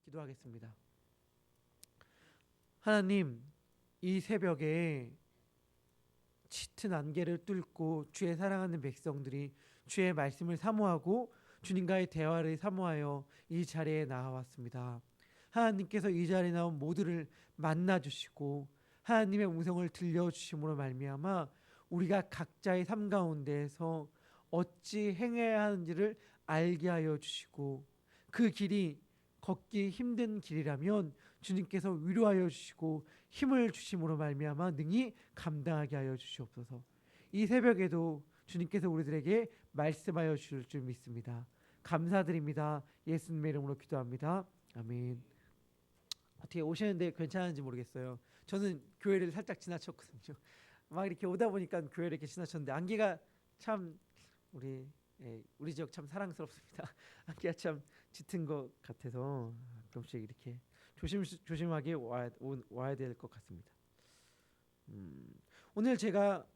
기도하겠습니다. 하나님, 이 새벽에 짙은 안개를 뚫고 주의 사랑하는 백성들이 주의 말씀을 사모하고 주님과의 대화를 사모하여 이 자리에 나와왔습니다. 하나님께서 이 자리에 나온 모두를 만나 주시고 하나님의 음성을 들려 주심으로 말미암아 우리가 각자의 삶 가운데에서 어찌 행해야 하는지를 알게 하여 주시고 그 길이 걷기 힘든 길이라면 주님께서 위로하여 주시고 힘을 주심으로 말미암아 능히 감당하게 하여 주시옵소서. 이 새벽에도 주님께서 우리들에게 말씀하여 주실 줄 믿습니다. 감사드립니다. 예수님의 이름으로 기도합니다. 아멘. 어떻게 오시는데 괜찮은지 모르겠어요. 저는 교회를 살짝 지나쳤거든요. 막 이렇게 오다 보니까 교회를 이렇게 지나쳤는데 안개가 참 우리 지역 참 사랑스럽습니다. 안개가 참 짙은 것 같아서 조금씩 이렇게 조심하게 와야 될 것 같습니다. 오늘 제가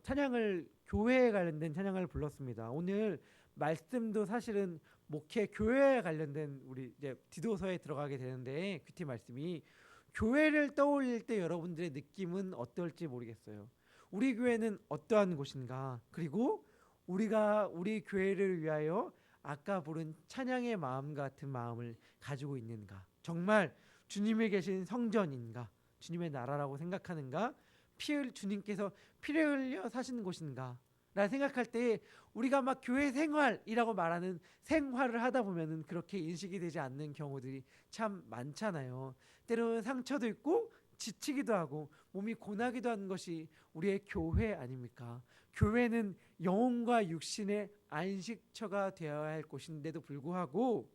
찬양을 교회에 관련된 찬양을 불렀습니다. 오늘 말씀도 사실은 목회 교회에 관련된 우리 이제 디도서에 들어가게 되는데 큐티 말씀이 교회를 떠올릴 때 여러분들의 느낌은 어떨지 모르겠어요. 우리 교회는 어떠한 곳인가? 그리고 우리가 우리 교회를 위하여 아까 부른 찬양의 마음 같은 마음을 가지고 있는가? 정말 주님이 계신 성전인가? 주님의 나라라고 생각하는가? 주님께서 피를 흘려 사시는 곳인가? 라 생각할 때 우리가 막 교회 생활이라고 말하는 생활을 하다 보면은 그렇게 인식이 되지 않는 경우들이 참 많잖아요. 때로는 상처도 있고 지치기도 하고 몸이 고나기도 하는 것이 우리의 교회 아닙니까? 교회는 영혼과 육신의 안식처가 되어야 할 곳인데도 불구하고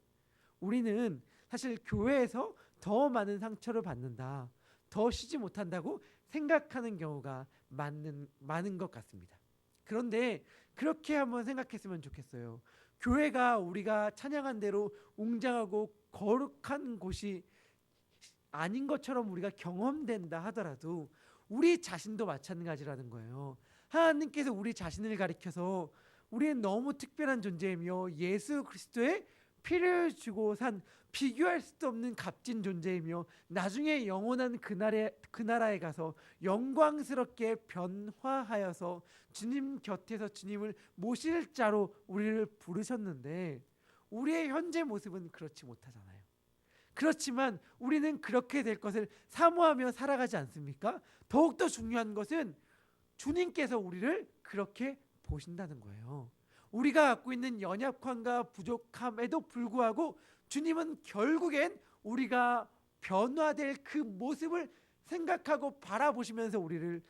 우리는 사실 교회에서 더 많은 상처를 받는다, 더 쉬지 못한다고 생각하는 경우가 많은 것 같습니다. 그런데 그렇게 한번 생각했으면 좋겠어요. 교회가 우리가 찬양한 대로 웅장하고 거룩한 곳이 아닌 것처럼 우리가 경험된다 하더라도 우리 자신도 마찬가지라는 거예요. 하나님께서 우리 자신을 가리켜서 우리는 너무 특별한 존재이며 예수 그리스도의 피를 주고 산 비교할 수도 없는 값진 존재이며 나중에 영원한 그 나라에 가서 영광스럽게 변화하여서 주님 곁에서 주님을 모실 자로 우리를 부르셨는데 우리의 현재 모습은 그렇지 못하잖아요. 그렇지만 우리는 그렇게 될 것을 사모하며 살아가지 않습니까? 더욱더 중요한 것은 주님께서 우리를 그렇게 보신다는 거예요. 우리가 갖고 있는 연약함과 부족함에도 불구하고 주님은 결국엔 우리가 변화될 그 모습을 생각하고 바라보시면서 우리를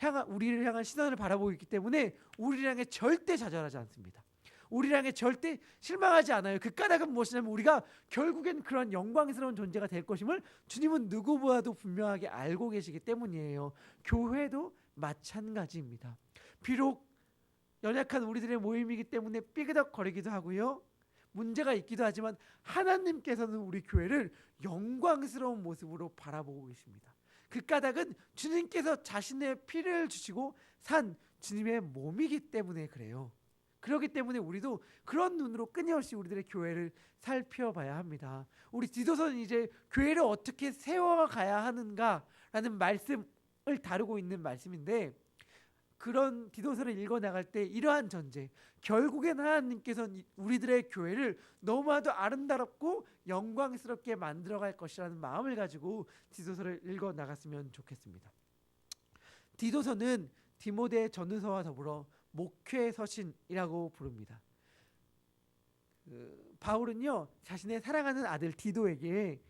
향한 시선을 바라보고 있기 때문에 우리를 향해 절대 좌절하지 않습니다. 우리를 향해 절대 실망하지 않아요. 그 까닭은 무엇이냐면 우리가 결국엔 그런 영광스러운 존재가 될 것임을 주님은 누구보다도 분명하게 알고 계시기 때문이에요. 교회도 마찬가지입니다. 비록 연약한 우리들의 모임이기 때문에 삐그덕거리기도 하고요. 문제가 있기도 하지만 하나님께서는 우리 교회를 영광스러운 모습으로 바라보고 계십니다. 그 까닭은 주님께서 자신의 피를 주시고 산 주님의 몸이기 때문에 그래요. 그렇기 때문에 우리도 그런 눈으로 끊임없이 우리들의 교회를 살펴봐야 합니다. 우리 디도서는 이제 교회를 어떻게 세워가야 하는가라는 말씀을 다루고 있는 말씀인데 그런 디도서를 읽어나갈 때 이러한 전제, 결국엔 하나님께서 우리들의 교회를 너무나도 아름답고 영광스럽게 만들어갈 것이라는 마음을 가지고 디도서를 읽어나갔으면 좋겠습니다. 디도서는 디모데 전후서와 더불어 목회 서신이라고 부릅니다. 바울은요 자신의 사랑하는 아들 디도에게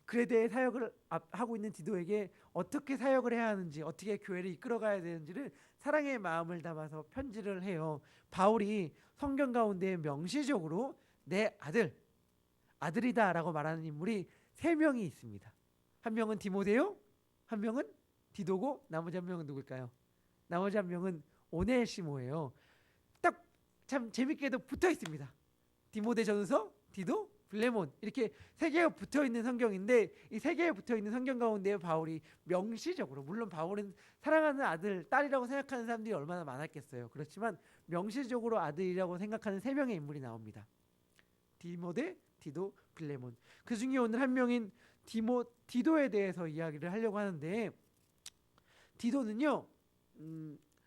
그레데의 사역을 하고 있는 디도에게 어떻게 사역을 해야 하는지, 어떻게 교회를 이끌어가야 되는지를 사랑의 마음을 담아서 편지를 해요. 바울이 성경 가운데 명시적으로 내 아들이다라고 말하는 인물이 3명이 있습니다. 한 명은 디모데요, 한 명은 디도고 나머지 한 명은 누굴까요? 나머지 한 명은 오네시모예요. 딱 참 재밌게도 붙어 있습니다. 디모데 전서, 디도, 빌레몬 이렇게 3개가 붙어 있는 성경인데 이 3개가 붙어 있는 성경 가운데 바울이 명시적으로, 물론 바울은 사랑하는 아들, 딸이라고 생각하는 사람들이 얼마나 많았겠어요. 그렇지만 명시적으로 아들이라고 생각하는 3명의 인물이 나옵니다. 디모데, 디도, 빌레몬. 그 중에 오늘 한 명인 디도에 대해서 이야기를 하려고 하는데, 디도는요,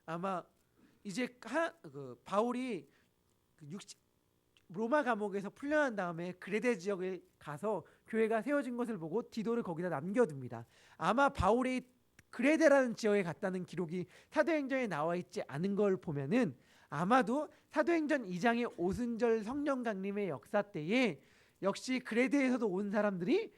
아마 이제 바울이 로마 감옥에서 풀려난 다음에 그레데 지역에 가서 교회가 세워진 것을 보고 디도를 거기다 남겨둡니다. 아마 바울이 그레데라는 지역에 갔다는 기록이 사도행전에 나와 있지 않은 걸 보면은 아마도 사도행전 2장의 오순절 성령 강림의 역사 때에 역시 그레데에서도 온 사람들이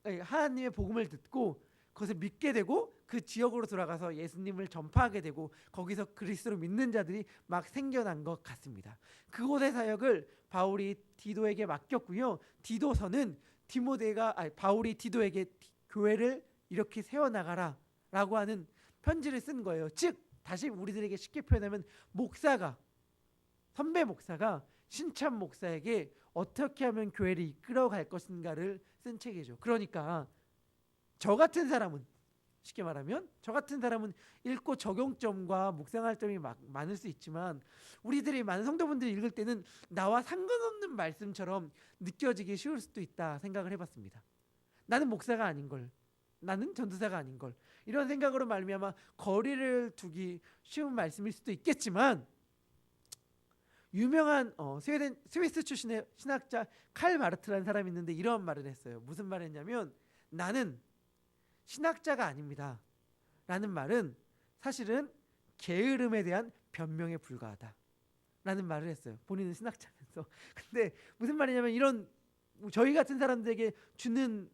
하나님의 복음을 듣고 그것을 믿게 되고 그 지역으로 돌아가서 예수님을 전파하게 되고 거기서 그리스도를 믿는 자들이 막 생겨난 것 같습니다. 그곳의 사역을 바울이 디도에게 맡겼고요. 디도서는 바울이 디도에게 교회를 이렇게 세워나가라라고 하는 편지를 쓴 거예요. 즉 다시 우리들에게 쉽게 표현하면 선배 목사가 신참 목사에게 어떻게 하면 교회를 이끌어갈 것인가를 쓴 책이죠. 그러니까 저 같은 사람은 쉽게 말하면 저 같은 사람은 읽고 적용점과 묵상할 점이 많을 수 있지만 우리들이 많은 성도분들이 읽을 때는 나와 상관없는 말씀처럼 느껴지기 쉬울 수도 있다 생각을 해봤습니다. 나는 목사가 아닌걸, 나는 전도사가 아닌걸, 이런 생각으로 말미암아 거리를 두기 쉬운 말씀일 수도 있겠지만 유명한 스위스 출신의 신학자 칼 마르트라는 사람이 있는데 이런 말을 했어요. 무슨 말을 했냐면 나는 신학자가 아닙니다 라는 말은 사실은 게으름에 대한 변명에 불과하다 라는 말을 했어요. 본인은 신학자면서. 근데 무슨 말이냐면 이런 저희 같은 사람들에게 주는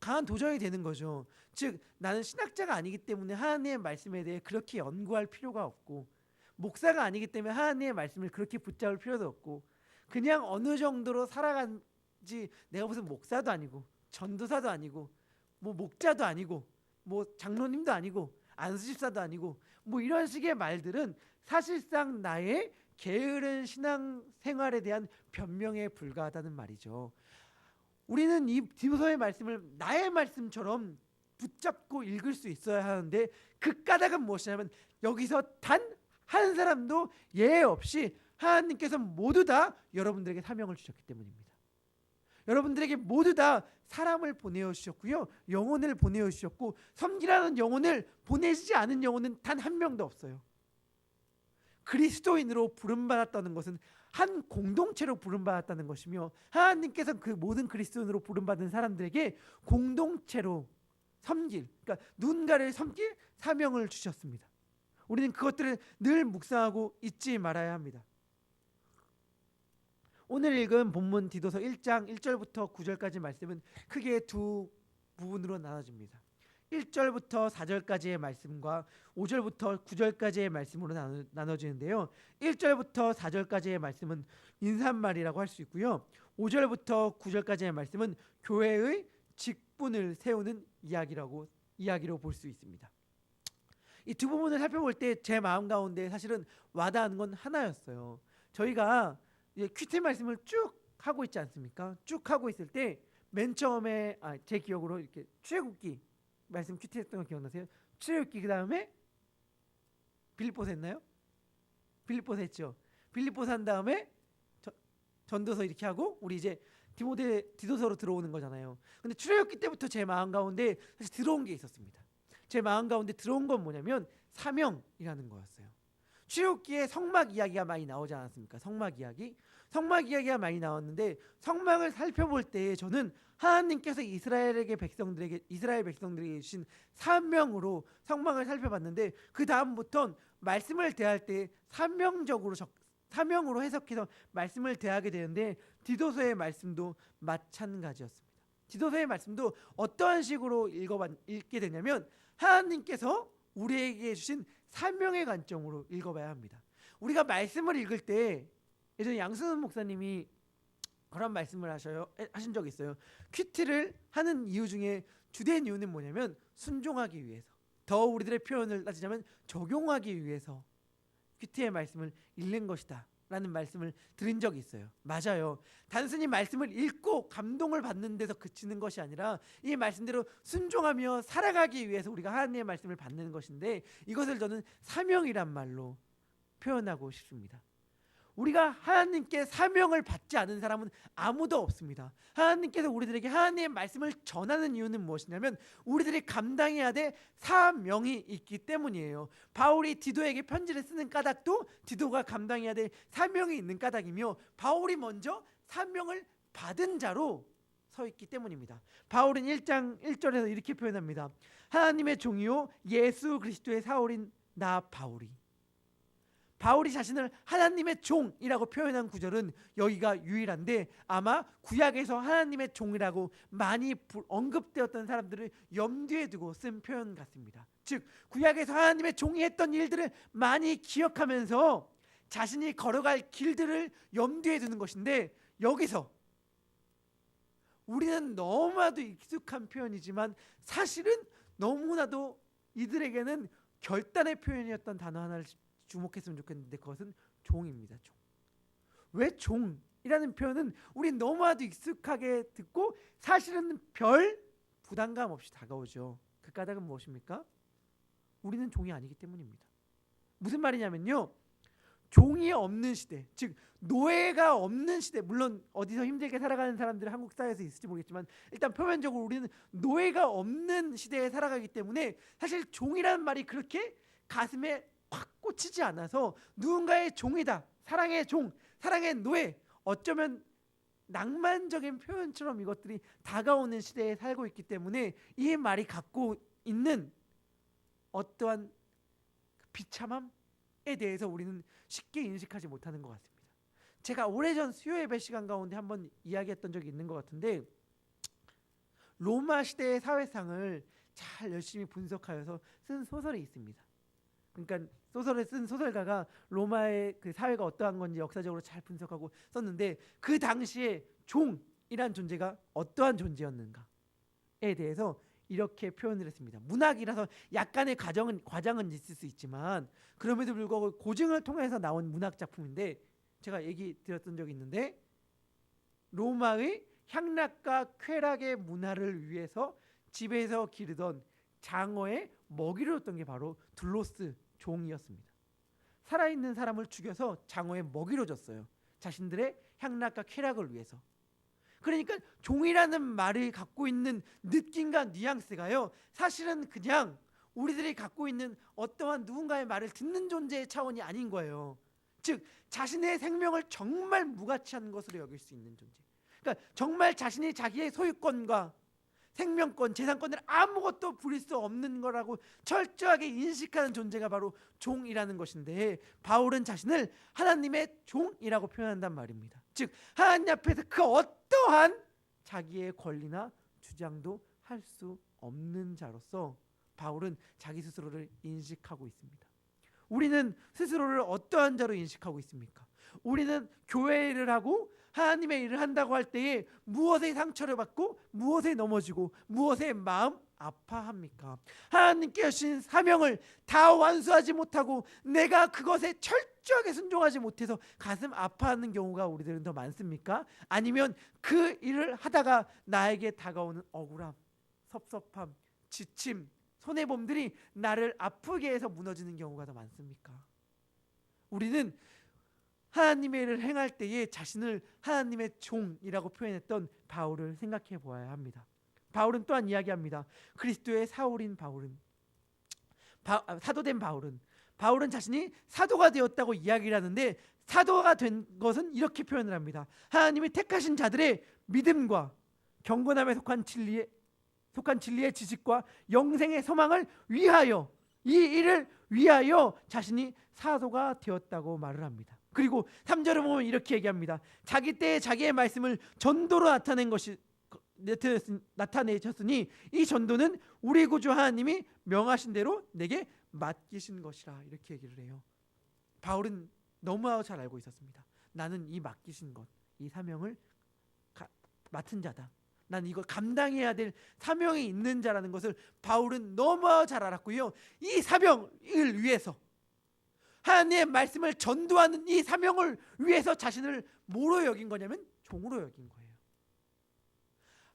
강한 도전이 되는 거죠. 즉 나는 신학자가 아니기 때문에 하나님의 말씀에 대해 그렇게 연구할 필요가 없고 목사가 아니기 때문에 하나님의 말씀을 그렇게 붙잡을 필요도 없고 그냥 어느 정도로 살아간지 내가 무슨 목사도 아니고 전도사도 아니고 뭐 목자도 아니고 뭐 장로님도 아니고 안수집사도 아니고 뭐 이런 식의 말들은 사실상 나의 게으른 신앙 생활에 대한 변명에 불과하다는 말이죠. 우리는 이 디도서의 말씀을 나의 말씀처럼 붙잡고 읽을 수 있어야 하는데 그 까닭은 무엇이냐면 여기서 단 한 사람도 예외 없이 하나님께서 모두 다 여러분들에게 사명을 주셨기 때문입니다. 여러분들에게 모두 다 사람을 보내어 주셨고요. 영혼을 보내어 주셨고 섬기라는 영혼을 보내지 않은 영혼은 단 한 명도 없어요. 그리스도인으로 부름받았다는 것은 한 공동체로 부름받았다는 것이며 하나님께서 그 모든 그리스도인으로 부름받은 사람들에게 공동체로 그러니까 누군가를 섬길 사명을 주셨습니다. 우리는 그것들을 늘 묵상하고 잊지 말아야 합니다. 오늘 읽은 본문 디도서 1장 1절부터 9절까지 말씀은 크게 두 부분으로 나눠집니다. 1절부터 4절까지의 말씀과 5절부터 9절까지의 말씀으로 나눠지는데요. 1절부터 4절까지의 말씀은 인사말이라고 할 수 있고요. 5절부터 9절까지의 말씀은 교회의 직분을 세우는 이야기로 볼 수 있습니다. 이 두 부분을 살펴볼 때 제 마음 가운데 사실은 와닿는 건 하나였어요. 저희가 큐티 말씀을 쭉 하고 있지 않습니까? 쭉 하고 있을 때 맨 처음에 제 기억으로 이렇게 출애굽기 말씀 큐티 했던 거 기억나세요? 출애굽기 그 다음에 빌립보서 했나요? 빌립보서 했죠. 빌립보서 한 다음에 전도서 이렇게 하고 우리 이제 디도서로 들어오는 거잖아요. 근데 출애굽기 때부터 제 마음 가운데 사실 들어온 게 있었습니다. 제 마음 가운데 들어온 건 뭐냐면 사명이라는 거였어요. 출애굽기에 성막 이야기가 많이 나오지 않았습니까? 성막 이야기가 많이 나왔는데 성막을 살펴볼 때 저는 하나님께서 이스라엘 백성들에게 주신 사명으로 성막을 살펴봤는데 그 다음부터 말씀을 대할 때 사명으로 해석해서 말씀을 대하게 되는데 디도서의 말씀도 마찬가지였습니다. 디도서의 말씀도 어떠한 식으로 읽게 되냐면 하나님께서 우리에게 주신 사명의 관점으로 읽어봐야 합니다. 우리가 말씀을 읽을 때 예전에 양순은 목사님이 그런 말씀을 하신 적이 있어요. 큐티를 하는 이유 중에 주된 이유는 뭐냐면 순종하기 위해서, 더 우리들의 표현을 따지자면 적용하기 위해서 큐티의 말씀을 읽는 것이다 라는 말씀을 드린 적이 있어요. 맞아요. 단순히 말씀을 읽고 감동을 받는 데서 그치는 것이 아니라 이 말씀대로 순종하며 살아가기 위해서 우리가 하나님의 말씀을 받는 것인데 이것을 저는 사명이란 말로 표현하고 싶습니다. 우리가 하나님께 사명을 받지 않은 사람은 아무도 없습니다. 하나님께서 우리들에게 하나님의 말씀을 전하는 이유는 무엇이냐면 우리들이 감당해야 될 사명이 있기 때문이에요. 바울이 디도에게 편지를 쓰는 까닭도 디도가 감당해야 될 사명이 있는 까닭이며, 바울이 먼저 사명을 받은 자로 서 있기 때문입니다. 바울은 1장 1절에서 이렇게 표현합니다. 하나님의 종이요 예수 그리스도의 사울인 나 바울이. 바울이 자신을 하나님의 종이라고 표현한 구절은 여기가 유일한데, 아마 구약에서 하나님의 종이라고 많이 언급되었던 사람들을 염두에 두고 쓴 표현 같습니다. 즉 구약에서 하나님의 종이 했던 일들을 많이 기억하면서 자신이 걸어갈 길들을 염두에 두는 것인데, 여기서 우리는 너무나도 익숙한 표현이지만 사실은 너무나도 이들에게는 결단의 표현이었던 단어 하나를 주목했으면 좋겠는데, 그것은 종입니다. 종. 왜 종이라는 표현은 우리 너무나도 익숙하게 듣고 사실은 별 부담감 없이 다가오죠. 그 까닭은 무엇입니까? 우리는 종이 아니기 때문입니다. 무슨 말이냐면요, 종이 없는 시대, 즉 노예가 없는 시대, 물론 어디서 힘들게 살아가는 사람들은 한국 사회에서 있을지 모르겠지만 일단 표면적으로 우리는 노예가 없는 시대에 살아가기 때문에 사실 종이라는 말이 그렇게 가슴에 확 꽂히지 않아서 누군가의 종이다, 사랑의 종, 사랑의 노예, 어쩌면 낭만적인 표현처럼 이것들이 다가오는 시대에 살고 있기 때문에 이 말이 갖고 있는 어떠한 비참함에 대해서 우리는 쉽게 인식하지 못하는 것 같습니다. 제가 오래전 수요 예배 시간 가운데 한번 이야기했던 적이 있는 것 같은데, 로마 시대의 사회상을 잘 열심히 분석하여서 쓴 소설이 있습니다. 그러니까 소설을 쓴 소설가가 로마의 그 사회가 어떠한 건지 역사적으로 잘 분석하고 썼는데, 그 당시에 종이란 존재가 어떠한 존재였는가에 대해서 이렇게 표현을 했습니다. 문학이라서 약간의 과장은 있을 수 있지만 그럼에도 불구하고 고증을 통해서 나온 문학 작품인데, 제가 얘기 드렸던 적이 있는데, 로마의 향락과 쾌락의 문화를 위해서 집에서 기르던 장어의 먹이로 였던 게 바로 둘로스 종이었습니다. 살아있는 사람을 죽여서 장어의 먹이로 줬어요. 자신들의 향락과 쾌락을 위해서. 그러니까 종이라는 말을 갖고 있는 느낌과 뉘앙스가요, 사실은 그냥 우리들이 갖고 있는 어떠한 누군가의 말을 듣는 존재의 차원이 아닌 거예요. 즉 자신의 생명을 정말 무가치한 것으로 여길 수 있는 존재, 그러니까 정말 자신이 자기의 소유권과 생명권, 재산권을 아무것도 부릴 수 없는 거라고 철저하게 인식하는 존재가 바로 종이라는 것인데, 바울은 자신을 하나님의 종이라고 표현한단 말입니다. 즉 하나님 앞에서 그 어떠한 자기의 권리나 주장도 할 수 없는 자로서 바울은 자기 스스로를 인식하고 있습니다. 우리는 스스로를 어떠한 자로 인식하고 있습니까? 우리는 교회 일을 하고 하나님의 일을 한다고 할 때에 무엇에 상처를 받고 무엇에 넘어지고 무엇에 마음 아파합니까? 하나님께 주신 사명을 다 완수하지 못하고 내가 그것에 철저하게 순종하지 못해서 가슴 아파하는 경우가 우리들은 더 많습니까? 아니면 그 일을 하다가 나에게 다가오는 억울함, 섭섭함, 지침, 손해범들이 나를 아프게 해서 무너지는 경우가 더 많습니까? 우리는 하나님의 일을 행할 때에 자신을 하나님의 종이라고 표현했던 바울을 생각해 보아야 합니다. 바울은 또한 이야기합니다. 그리스도의 사울인 바울은, 사도된 바울은 자신이 사도가 되었다고 이야기를 하는데, 사도가 된 것은 이렇게 표현을 합니다. 하나님이 택하신 자들의 믿음과 경건함에 속한 진리의 지식과 영생의 소망을 위하여, 이 일을 위하여 자신이 사도가 되었다고 말을 합니다. 그리고 3절을 보면 이렇게 얘기합니다. 자기 때에 자기의 말씀을 전도로 나타내셨으니 이 전도는 우리 구주 하나님이 명하신 대로 내게 맡기신 것이라, 이렇게 얘기를 해요. 바울은 너무나 잘 알고 있었습니다. 나는 이 맡기신 것, 이 사명을 맡은 자다. 난 이걸 감당해야 될 사명이 있는 자라는 것을 바울은 너무 잘 알았고요. 이 사명을 위해서, 하나님의 말씀을 전도하는 이 사명을 위해서 자신을 뭐로 여긴 거냐면 종으로 여긴 거예요.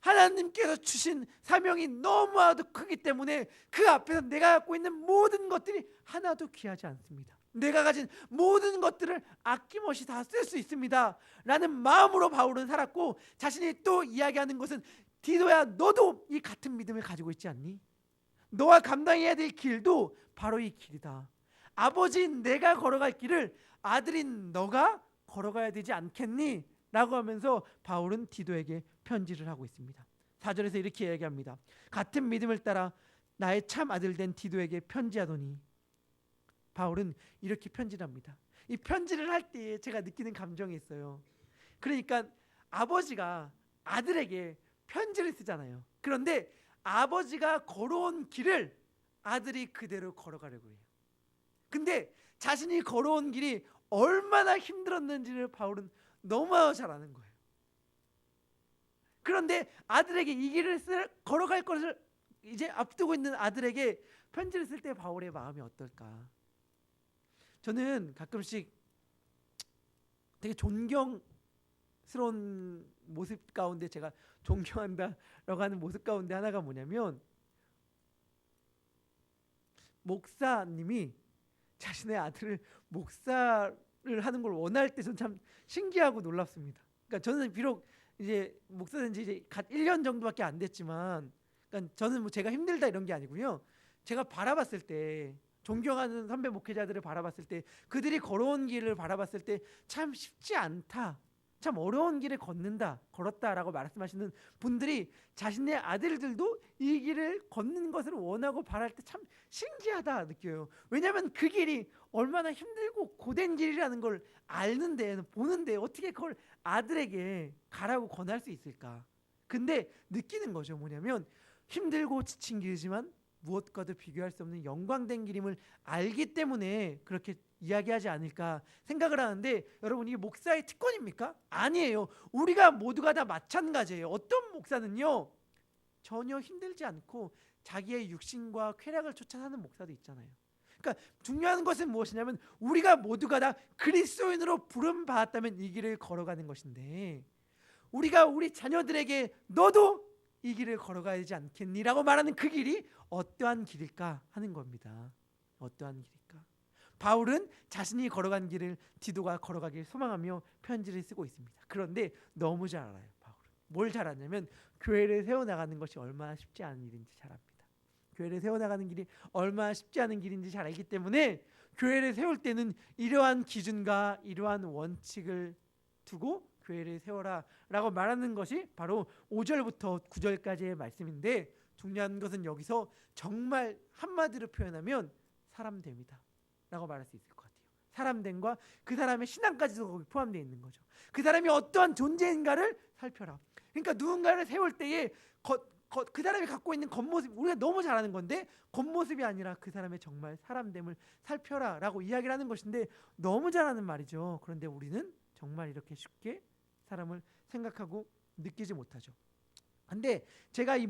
하나님께서 주신 사명이 너무나도 크기 때문에 그 앞에서 내가 갖고 있는 모든 것들이 하나도 귀하지 않습니다. 내가 가진 모든 것들을 아낌없이 다 쓸 수 있습니다 라는 마음으로 바울은 살았고, 자신이 또 이야기하는 것은 디도야, 너도 이 같은 믿음을 가지고 있지 않니? 너와 감당해야 될 길도 바로 이 길이다. 아버지인 내가 걸어갈 길을 아들인 너가 걸어가야 되지 않겠니? 라고 하면서 바울은 디도에게 편지를 하고 있습니다. 4절에서 이렇게 얘기합니다. 같은 믿음을 따라 나의 참 아들 된 디도에게 편지하더니, 바울은 이렇게 편지를 합니다. 이 편지를 할 때 제가 느끼는 감정이 있어요. 그러니까 아버지가 아들에게 편지를 쓰잖아요. 그런데 아버지가 걸어온 길을 아들이 그대로 걸어가려고 해요. 근데 자신이 걸어온 길이 얼마나 힘들었는지를 바울은 너무 잘 아는 거예요. 그런데 아들에게 이 길을 걸어갈 것을 이제 앞두고 있는 아들에게 편지를 쓸 때 바울의 마음이 어떨까? 저는 가끔씩 되게 존경스러운 모습 가운데, 제가 존경한다라고 하는 모습 가운데 하나가 뭐냐면, 목사님이 자신의 아들을 목사를 하는 걸 원할 때 전 참 신기하고 놀랍습니다. 그러니까 저는 비록 이제 목사 된 지 이제 갓 1년 정도밖에 안 됐지만, 그러니까 저는 뭐 제가 힘들다 이런 게 아니고요. 제가 바라봤을 때, 존경하는 선배 목회자들을 바라봤을 때, 그들이 걸어온 길을 바라봤을 때 참 쉽지 않다, 참 어려운 길을 걸었다라고 말씀하시는 분들이 자신의 아들들도 이 길을 걷는 것을 원하고 바랄 때 참 신기하다 느껴요. 왜냐하면 그 길이 얼마나 힘들고 고된 길이라는 걸 아는데, 보는데 어떻게 그걸 아들에게 가라고 권할 수 있을까? 근데 느끼는 거죠. 뭐냐면 힘들고 지친 길이지만 무엇과도 비교할 수 없는 영광된 길임을 알기 때문에 그렇게 이야기하지 않을까 생각을 하는데, 여러분, 이게 목사의 특권입니까? 아니에요. 우리가 모두가 다 마찬가지예요. 어떤 목사는요, 전혀 힘들지 않고 자기의 육신과 쾌락을 쫓아 사는 목사도 있잖아요. 그러니까 중요한 것은 무엇이냐면, 우리가 모두가 다 그리스도인으로 부름 받았다면 이 길을 걸어가는 것인데, 우리가 우리 자녀들에게 너도 이 길을 걸어가야 되지 않겠니라고 말하는 그 길이 어떠한 길일까 하는 겁니다. 어떠한 길일까? 바울은 자신이 걸어간 길을 디도가 걸어가길 소망하며 편지를 쓰고 있습니다. 그런데 너무 잘 알아요. 바울은 뭘 잘 아냐면, 교회를 세워나가는 것이 얼마나 쉽지 않은 일인지 잘 압니다. 교회를 세워나가는 길이 얼마나 쉽지 않은 길인지 잘 알기 때문에, 교회를 세울 때는 이러한 기준과 이러한 원칙을 두고 교회를 세워라 라고 말하는 것이 바로 5절부터 9절까지의 말씀인데, 중요한 것은 여기서 정말 한마디로 표현하면 사람됨이다 라고 말할 수 있을 것 같아요. 사람됨과 그 사람의 신앙까지도 거기 포함되어 있는 거죠. 그 사람이 어떠한 존재인가를 살펴라. 그러니까 누군가를 세울 때에 그 사람이 갖고 있는 겉모습, 우리가 너무 잘 아는 건데 겉모습이 아니라 그 사람의 정말 사람됨을 살펴라 라고 이야기를 하는 것인데, 너무 잘 아는 말이죠. 그런데 우리는 정말 이렇게 쉽게 사람을 생각하고 느끼지 못하죠. 근데 제가 이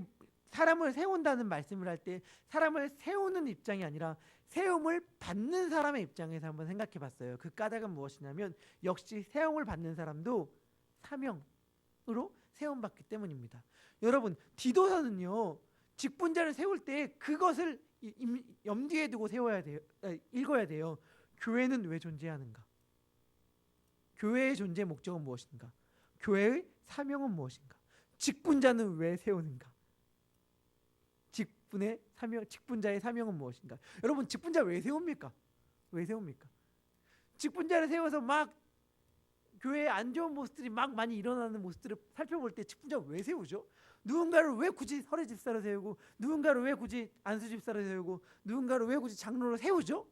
사람을 세운다는 말씀을 할 때, 사람을 세우는 입장이 아니라 세움을 받는 사람의 입장에서 한번 생각해 봤어요. 그 까닭은 무엇이냐면, 역시 세움을 받는 사람도 사명으로 세움받기 때문입니다. 여러분, 디도서는요, 직분자를 세울 때 그것을 염두에 두고 세워야 돼요. 읽어야 돼요. 교회는 왜 존재하는가? 교회의 존재 목적은 무엇인가? 교회의 사명은 무엇인가? 직분자는 왜 세우는가? 직분자의 사명은 무엇인가? 여러분, 직분자 왜 세웁니까? 왜 세웁니까? 직분자를 세워서 막 교회에 안 좋은 모습들이 막 많이 일어나는 모습들을 살펴볼 때 직분자 왜 세우죠? 누군가를 왜 굳이 설의 집사로 세우고, 누군가를 왜 굳이 안수 집사로 세우고, 누군가를 왜 굳이 장로로 세우죠?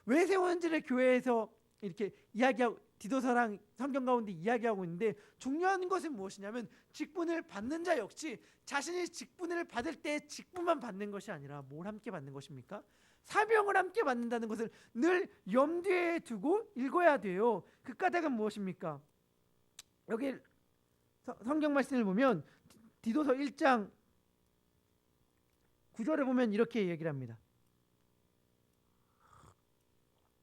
왜 세우는지를 교회에서 이렇게 이야기하고, 디도서랑 성경 가운데 이야기하고 있는데, 중요한 것은 무엇이냐면, 직분을 받는 자 역시 자신이 직분을 받을 때 직분만 받는 것이 아니라 뭘 함께 받는 것입니까? 사명을 함께 받는다는 것을 늘 염두에 두고 읽어야 돼요. 그 까닭은 무엇입니까? 여기 성경 말씀을 보면 디도서 1장 9절에 보면 이렇게 얘기를 합니다.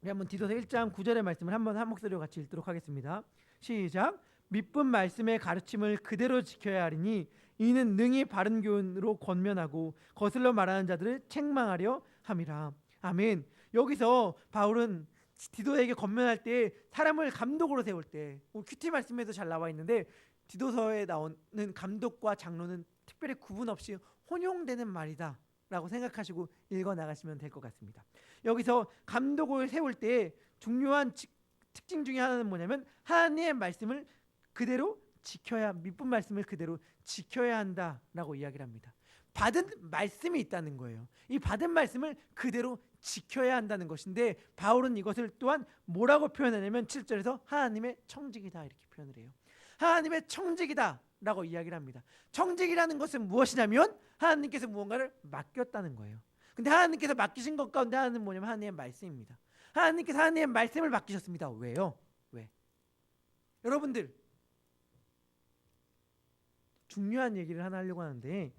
한번 디도서 1장 9절의 말씀을 한번 한 목소리로 같이 읽도록 하겠습니다. 시작. 믿은 말씀의 가르침을 그대로 지켜야 하리니 이는 능히 바른 교훈으로 권면하고 거슬러 말하는 자들을 책망하려 함이라. 아멘. 여기서 바울은 디도에게 권면할 때 사람을 감독으로 세울 때 큐티 말씀에도 잘 나와 있는데 디도서에 나오는 감독과 장로는 특별히 구분 없이 혼용되는 말이다 라고 생각하시고 읽어 나가시면 될 것 같습니다. 여기서 감독을 세울 때 중요한 특징 중에 하나는 뭐냐면 하나님의 말씀을 그대로 지켜야, 밑분 말씀을 그대로 지켜야 한다라고 이야기를 합니다. 받은 말씀이 있다는 거예요. 이 받은 말씀을 그대로 지켜야 한다는 것인데 바울은 이것을 또한 뭐라고 표현하냐면 7절에서 하나님의 청직이다 이렇게 표현을 해요. 하나님의 청직이다 라고 이야기를 합니다. 청직이라는 것은 무엇이냐면 하나님께서 무언가를 맡겼다는 거예요. 근데 하나님께서 맡기신 것 가운데 하나는 뭐냐면 하나님의 말씀입니다. 하나님께서 하나님의 말씀을 맡기셨습니다. 왜요? 왜? 여러분들 중요한 얘기를 하나 하려고 하는데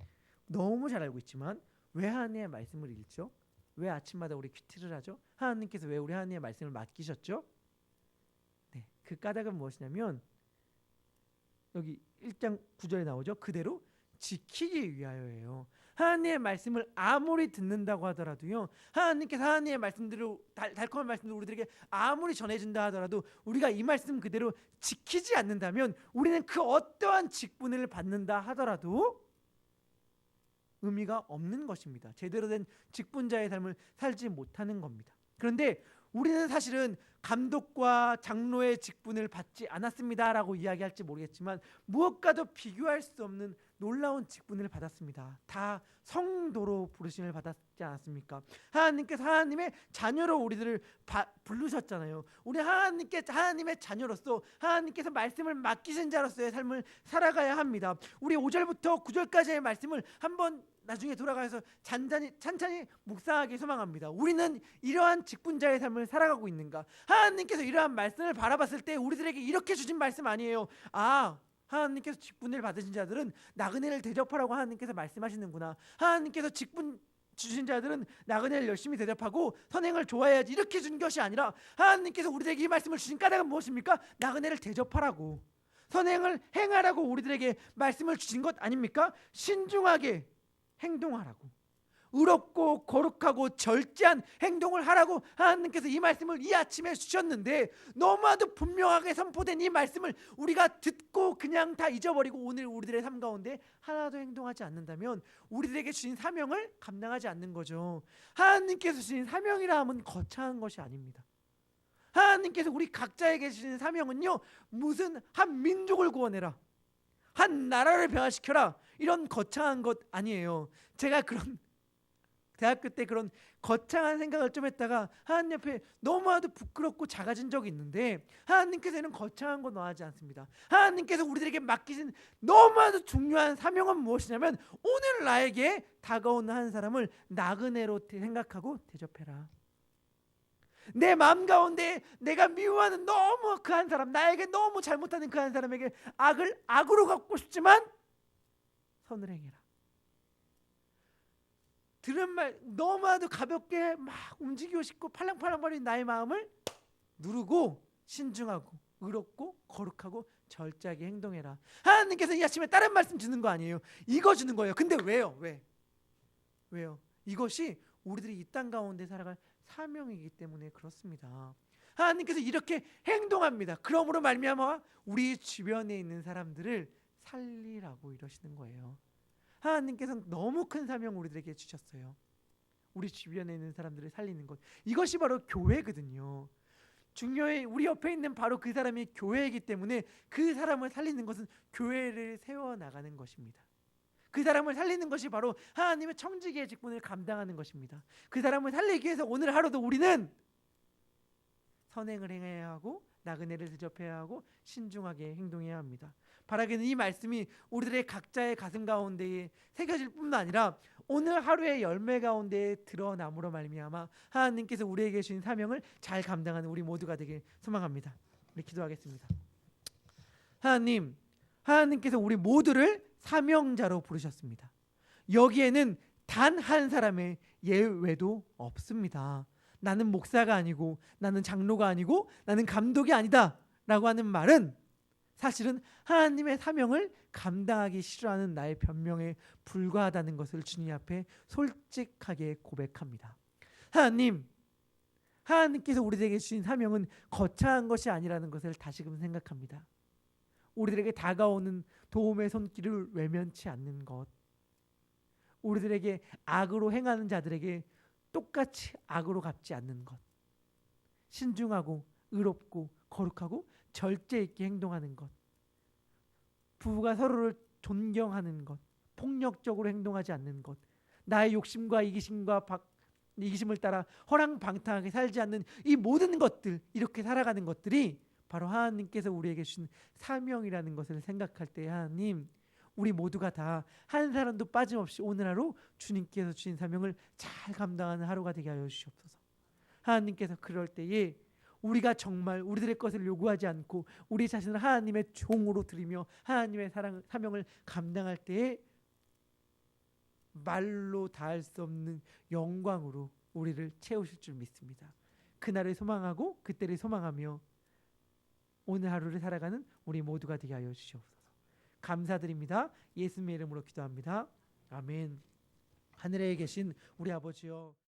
너무 잘 알고 있지만 왜 하나님의 말씀을 읽죠? 왜 아침마다 우리 큐티를 하죠? 하나님께서 왜 우리 하나님의 말씀을 맡기셨죠? 네, 그 까닭은 무엇이냐면 여기 1장 9절에 나오죠. 그대로 지키기 위하여예요. 하나님의 말씀을 아무리 듣는다고 하더라도요, 하나님께서 하나님의 말씀들을 달콤한 말씀들 우리들에게 아무리 전해준다 하더라도 우리가 이 말씀 그대로 지키지 않는다면 우리는 그 어떠한 직분을 받는다 하더라도 의미가 없는 것입니다. 제대로 된 직분자의 삶을 살지 못하는 겁니다. 그런데 우리는 사실은 감독과 장로의 직분을 받지 않았습니다라고 이야기할지 모르겠지만 무엇과도 비교할 수 없는 놀라운 직분을 받았습니다. 다 성도로 부르심을 받았지 않았습니까? 하나님께서 하나님의 자녀로 우리들을 부르셨잖아요. 우리 하나님의 자녀로서 하나님께서 말씀을 맡기신 자로서의 삶을 살아가야 합니다. 우리 5절부터 9절까지의 말씀을 한번 나중에 돌아가서 찬찬히 묵상하기 소망합니다. 우리는 이러한 직분자의 삶을 살아가고 있는가? 하나님께서 이러한 말씀을 바라봤을 때 우리들에게 이렇게 주신 말씀 아니에요. 하나님께서 직분을 받으신 자들은 나그네를 대접하라고 하나님께서 말씀하시는구나. 하나님께서 직분 주신 자들은 나그네를 열심히 대접하고 선행을 좋아해야지 이렇게 준 것이 아니라 하나님께서 우리들에게 이 말씀을 주신 까닭은 무엇입니까? 나그네를 대접하라고, 선행을 행하라고 우리들에게 말씀을 주신 것 아닙니까? 신중하게 행동하라고, 의롭고 거룩하고 절제한 행동을 하라고 하나님께서 이 말씀을 이 아침에 주셨는데 너무나도 분명하게 선포된 이 말씀을 우리가 듣고 그냥 다 잊어버리고 오늘 우리들의 삶 가운데 하나도 행동하지 않는다면 우리들에게 주신 사명을 감당하지 않는 거죠. 하나님께서 주신 사명이라 하면 거창한 것이 아닙니다. 하나님께서 우리 각자에게 주신 사명은요, 무슨 한 민족을 구원해라, 한 나라를 변화시켜라, 이런 거창한 것 아니에요. 제가 그런 대학교 때 그런 거창한 생각을 좀 했다가 하나님 옆에 너무나도 부끄럽고 작아진 적이 있는데 하나님께서는 거창한 거 넣어하지 않습니다. 하나님께서 우리들에게 맡기신 너무나도 중요한 사명은 무엇이냐면 오늘 나에게 다가오는 한 사람을 나그네로 생각하고 대접해라. 내 마음 가운데 내가 미워하는 너무 그 한 사람, 나에게 너무 잘못하는 그 한 사람에게 악을 악으로 갚고 싶지만 선을 행해라. 들은 말 너무나도 가볍게 막 움직이고 싶고 팔랑팔랑거리는 나의 마음을 누르고 신중하고 의롭고 거룩하고 절제하게 행동해라. 하나님께서 이 아침에 다른 말씀 주는 거 아니에요. 이거 주는 거예요. 근데 왜요? 왜요? 이것이 우리들이 이 땅 가운데 살아갈 사명이기 때문에 그렇습니다. 하나님께서 이렇게 행동합니다. 그러므로 말미암아 우리 주변에 있는 사람들을 살리라고 이러시는 거예요. 하나님께서는 너무 큰 사명 우리들에게 주셨어요. 우리 주변에 있는 사람들을 살리는 것, 이것이 바로 교회거든요. 중요해. 우리 옆에 있는 바로 그 사람이 교회이기 때문에 그 사람을 살리는 것은 교회를 세워나가는 것입니다. 그 사람을 살리는 것이 바로 하나님의 청지기의 직분을 감당하는 것입니다. 그 사람을 살리기 위해서 오늘 하루도 우리는 선행을 행해야 하고 나그네를 대접해야 하고 신중하게 행동해야 합니다. 바라기는 이 말씀이 우리들의 각자의 가슴 가운데에 새겨질 뿐만 아니라 오늘 하루의 열매 가운데 드러남으로 말미암아 하나님께서 우리에게 주신 사명을 잘 감당하는 우리 모두가 되길 소망합니다. 우리 기도하겠습니다. 하나님께서 우리 모두를 사명자로 부르셨습니다. 여기에는 단 한 사람의 예외도 없습니다. 나는 목사가 아니고 나는 장로가 아니고 나는 감독이 아니다 라고 하는 말은 사실은 하나님의 사명을 감당하기 싫어하는 나의 변명에 불과하다는 것을 주님 앞에 솔직하게 고백합니다. 하나님께서 우리에게 주신 사명은 거창한 것이 아니라는 것을 다시금 생각합니다. 우리들에게 다가오는 도움의 손길을 외면치 않는 것, 우리들에게 악으로 행하는 자들에게 똑같이 악으로 갚지 않는 것, 신중하고 의롭고 거룩하고 절제 있게 행동하는 것, 부부가 서로를 존경하는 것, 폭력적으로 행동하지 않는 것, 나의 욕심과 이기심을 따라 허랑방탕하게 살지 않는 이 모든 것들, 이렇게 살아가는 것들이 바로 하나님께서 우리에게 주신 사명이라는 것을 생각할 때 하나님, 우리 모두가 다 한 사람도 빠짐없이 오늘 하루 주님께서 주신 사명을 잘 감당하는 하루가 되게 하여 주시옵소서. 하나님께서 그럴 때에 우리가 정말 우리들의 것을 요구하지 않고 우리 자신을 하나님의 종으로 드리며 하나님의 사명을 감당할 때에 말로 다할 수 없는 영광으로 우리를 채우실 줄 믿습니다. 그날을 소망하고 그때를 소망하며 오늘 하루를 살아가는 우리 모두가 되게 하여 주시옵소서. 감사드립니다. 예수님의 이름으로 기도합니다. 아멘. 하늘에 계신 우리 아버지여,